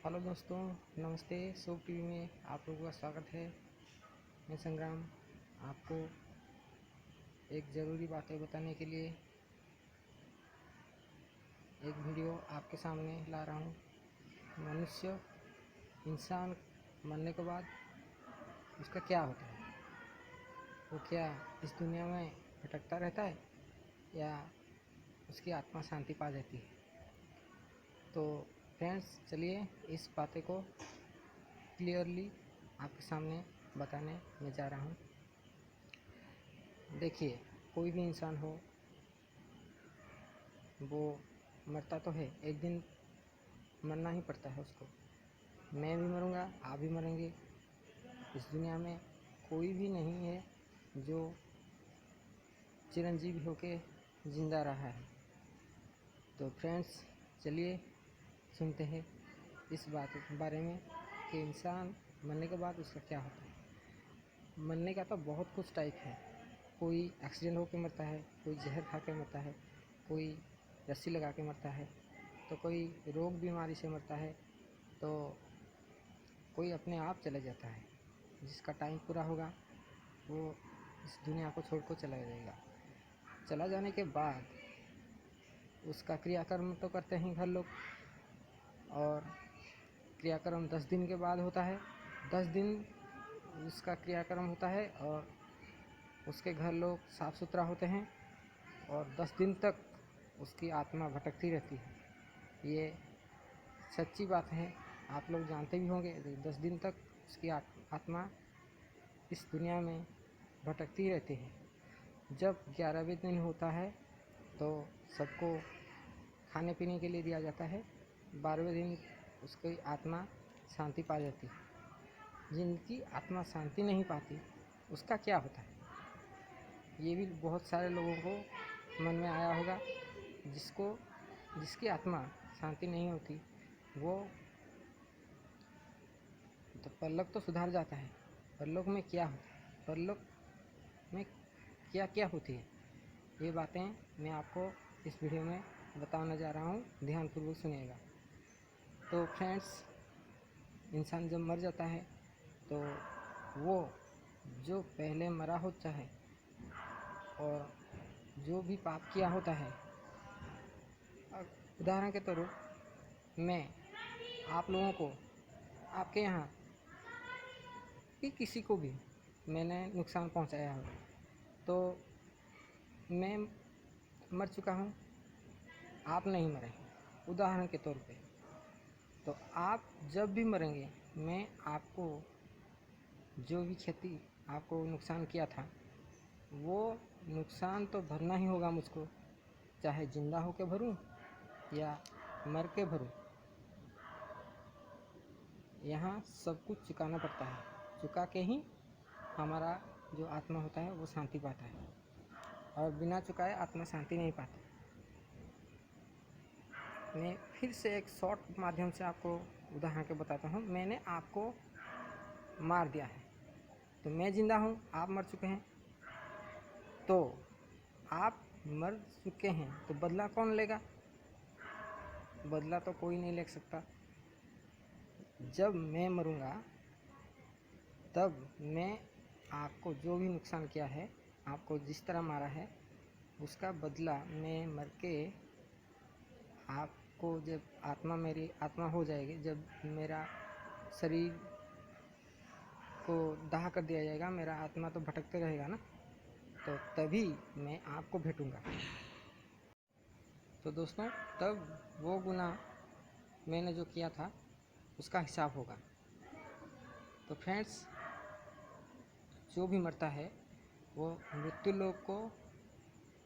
Hello दोस्तों, नमस्ते। Soap TV में आप लोगों का स्वागत है। मैं संग्राम आपको एक ज़रूरी बातें बताने के लिए एक वीडियो आपके सामने ला रहा हूँ। मनुष्य इंसान मरने के बाद उसका क्या होता है? वो क्या इस दुनिया में भटकता रहता है या उसकी आत्मा शांति पा जाती है? तो फ्रेंड्स, चलिए इस बातें को क्लियरली आपके सामने बताने में जा रहा हूँ। देखिए, कोई भी इंसान हो, वो मरता तो है, एक दिन मरना ही पड़ता है उसको। मैं भी मरूंगा, आप भी मरेंगे। इस दुनिया में कोई भी नहीं है जो चिरंजीवी होके जिंदा रहा है। तो फ्रेंड्स, चलिए सुनते हैं इस बात के बारे में कि इंसान मरने के बाद उसका क्या होता है। मरने का तो बहुत कुछ टाइप है। कोई एक्सीडेंट होकर मरता है, कोई जहर खा के मरता है, कोई रस्सी लगा के मरता है, तो कोई रोग बीमारी से मरता है, तो कोई अपने आप चले जाता है। जिसका टाइम पूरा होगा वो इस दुनिया को छोड़ कर चला जाएगा। चला जाने के बाद उसका क्रियाकर्म तो करते हैं घर लोग, और क्रियाकर्म 10 दिन के बाद होता है। 10 दिन उसका क्रियाकर्म होता है और उसके घर लोग साफ़ सुथरा होते हैं, और 10 दिन तक उसकी आत्मा भटकती रहती है। ये सच्ची बात है, आप लोग जानते भी होंगे। 10 दिन तक उसकी आत्मा इस दुनिया में भटकती रहती है। जब 11वें दिन होता है तो सबको खाने पीने के लिए दिया जाता है। 12वें दिन उसकी आत्मा शांति पा जाती है। जिनकी आत्मा शांति नहीं पाती उसका क्या होता है, ये भी बहुत सारे लोगों को मन में आया होगा। जिसकी आत्मा शांति नहीं होती वो तो परलोक तो सुधार जाता है। परलोक में क्या होता है, परलोक में क्या क्या होती है, ये बातें मैं आपको इस वीडियो में बताने जा रहा हूँ। ध्यानपूर्वक सुनिएगा। तो फ्रेंड्स, इंसान जब मर जाता है तो वो जो पहले मरा होता है और जो भी पाप किया होता है, उदाहरण के तौर मैं आप लोगों को, आपके यहाँ कि किसी को भी मैंने नुकसान पहुंचाया हो, तो मैं मर चुका हूं, आप नहीं मरे, उदाहरण के तौर पे। तो आप जब भी मरेंगे, मैं आपको जो भी क्षति, आपको नुकसान किया था, वो नुकसान तो भरना ही होगा मुझको, चाहे जिंदा होकर भरूं या मर के भरूं। यहाँ सब कुछ चुकाना पड़ता है। चुका के ही हमारा जो आत्मा होता है वो शांति पाता है, और बिना चुकाए आत्मा शांति नहीं पाती। मैं फिर से एक शॉर्ट माध्यम से आपको उदाहरण के बताता हूँ। मैंने आपको मार दिया है, तो मैं जिंदा हूँ, आप मर चुके हैं। तो आप मर चुके हैं तो बदला कौन लेगा? बदला तो कोई नहीं ले सकता। जब मैं मरूंगा तब मैं आपको जो भी नुकसान किया है, आपको जिस तरह मारा है, उसका बदला मैं मर के आपको, जब आत्मा, मेरी आत्मा हो जाएगी, जब मेरा शरीर को दाह कर दिया जाएगा, मेरा आत्मा तो भटकते रहेगा ना, तो तभी मैं आपको भेटूंगा। तो दोस्तों, तब वो गुनाह मैंने जो किया था उसका हिसाब होगा। तो फ्रेंड्स, जो भी मरता है वो मृत्यु लोक को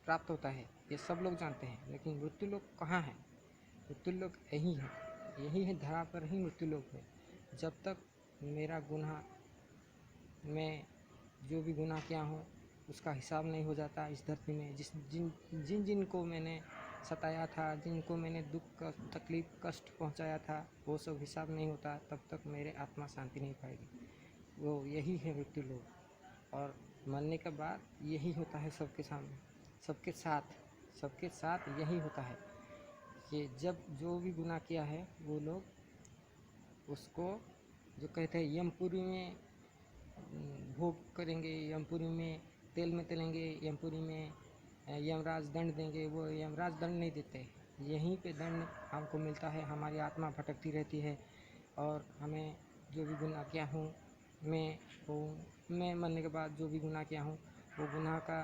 प्राप्त होता है, ये सब लोग जानते हैं। लेकिन मृत्यु लोक कहाँ है? मृत्यु लोक यही है धरा पर ही मृत्यु लोक है। जब तक मेरा गुनाह, मैं जो भी गुनाह किया हूँ उसका हिसाब नहीं हो जाता इस धरती में, जिन को मैंने सताया था, जिनको मैंने दुख, तकलीफ, कष्ट पहुँचाया था, वो सब हिसाब नहीं होता, तब तक मेरे आत्मा शांति नहीं पाएगी। वो यही है मृत्यु लोक। और मरने के बाद यही होता है सबके सामने, सबके साथ यही होता है कि जब जो भी गुनाह किया है वो लोग उसको जो कहते हैं यमपुरी में भोग करेंगे, यमपुरी में तेल में तलेंगे, यमपुरी में यमराज दंड देंगे। वो यमराज दंड नहीं देते, यहीं पे दंड हमको मिलता है। हमारी आत्मा भटकती रहती है और हमें जो भी गुनाह किया हूँ मैं मरने के बाद जो भी गुनाह किया हूँ वो गुनाह का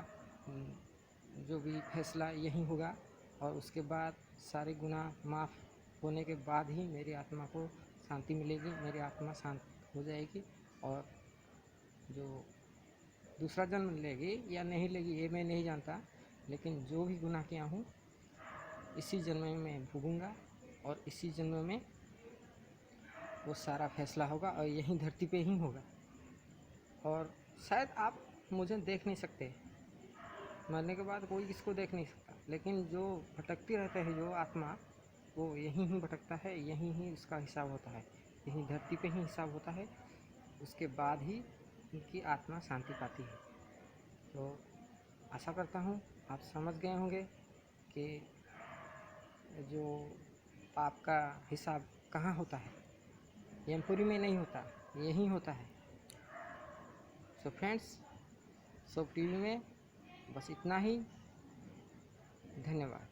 जो भी फैसला यही होगा। और उसके बाद सारे गुनाह माफ़ होने के बाद ही मेरी आत्मा को शांति मिलेगी, मेरी आत्मा शांत हो जाएगी। और जो दूसरा जन्म लेगी या नहीं लेगी ये मैं नहीं जानता, लेकिन जो भी गुनाह किया हूँ इसी जन्म में मैं भोगूंगा और इसी जन्म में वो सारा फैसला होगा और यहीं धरती पे ही होगा। और शायद आप मुझे देख नहीं सकते, मरने के बाद कोई किसको देख नहीं सकता, लेकिन जो भटकती रहता है जो आत्मा वो यहीं ही भटकता है, यहीं ही उसका हिसाब होता है, यहीं धरती पे ही हिसाब होता है। उसके बाद ही उनकी आत्मा शांति पाती है। तो आशा करता हूँ आप समझ गए होंगे कि जो पाप का हिसाब कहाँ होता है, यमपुरी में नहीं होता, यहीं होता है। सो फ्रेंड्स, सो टीवी में बस इतना ही। धन्यवाद।